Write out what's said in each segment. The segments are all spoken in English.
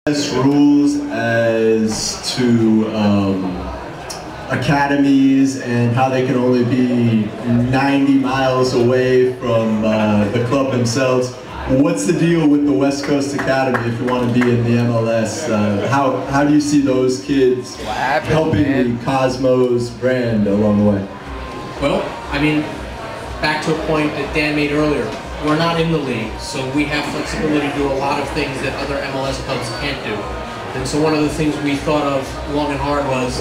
Rules as to academies and how they can only be 90 miles away from the club themselves. What's the deal with the West Coast Academy if you want to be in the MLS? How do you see those kids helping the Cosmos brand along the way? Well, I mean, back to a point that Dan made earlier. We're not in the league, so we have flexibility to do a lot of things that other MLS clubs can't do. And so one of the things we thought of long and hard was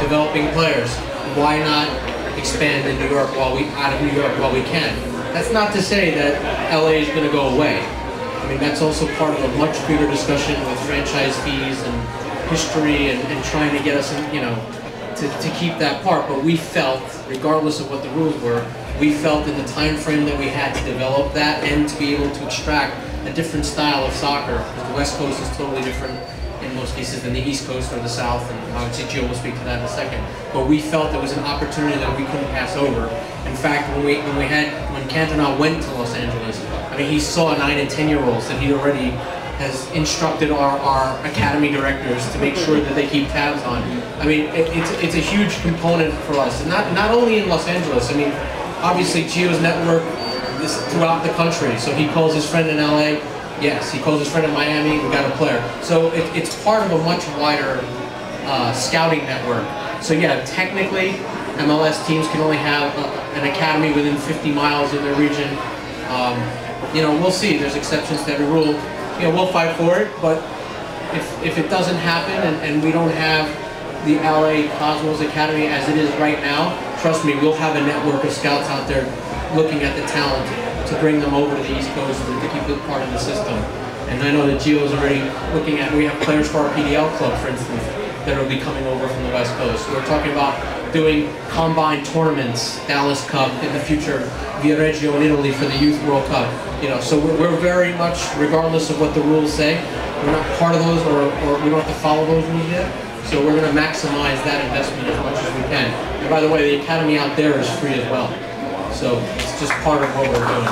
developing players. Why not expand in New York out of New York while we can? That's not to say that LA is going to go away. I mean, that's also part of a much bigger discussion with franchise fees and history and trying to get us, to keep that part. But we felt, regardless of what the rules were, we felt in the time frame that we had to develop that and to be able to extract a different style of soccer, because the West Coast is totally different in most cases than the East Coast or the South, and obviously Gio will speak to that in a second. But we felt there was an opportunity that we couldn't pass over. In fact, when Cantona went to Los Angeles, I mean, he saw 9 and 10-year-olds that he already has instructed our academy directors to make sure that they keep tabs on. I mean, it's a huge component for us, and not only in Los Angeles. I mean, obviously Gio's network is throughout the country, so he calls his friend in LA, yes, he calls his friend in Miami, we got a player. So it's part of a much wider scouting network. So yeah, technically, MLS teams can only have an academy within 50 miles of their region. We'll see, there's exceptions to every rule. We'll fight for it, but if it doesn't happen and we don't have the LA Cosmos Academy as it is right now, trust me, we'll have a network of scouts out there looking at the talent to bring them over to the East Coast and to keep it part of the system. And I know that Gio's already looking at, we have players for our PDL club, for instance, that will be coming over from the West Coast. We're talking about doing combine tournaments, Dallas Cup, in the future, Viareggio in Italy for the Youth World Cup. So we're very much, regardless of what the rules say, we're not part of those or we don't have to follow those rules yet. So we're going to maximize that investment as much as we can. And by the way, the academy out there is free as well. So it's just part of what we're doing.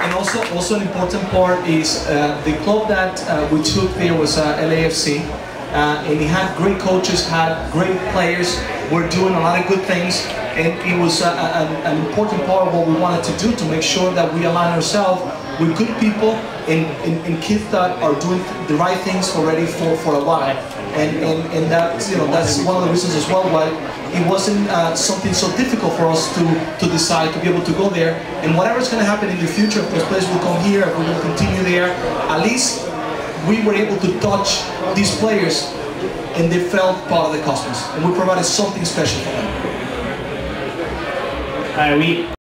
And also an important part is the club that we took there was LAFC. And it had great coaches, had great players, were doing a lot of good things. And it was an important part of what we wanted to do to make sure that we align ourselves with good people and kids that are doing the right things already for a while. And that's one of the reasons as well why it wasn't something so difficult for us to decide to be able to go there. And whatever's going to happen in the future, if those players will come here, if we're going to continue there, at least we were able to touch these players and they felt part of the Cosmos. And we provided something special for them.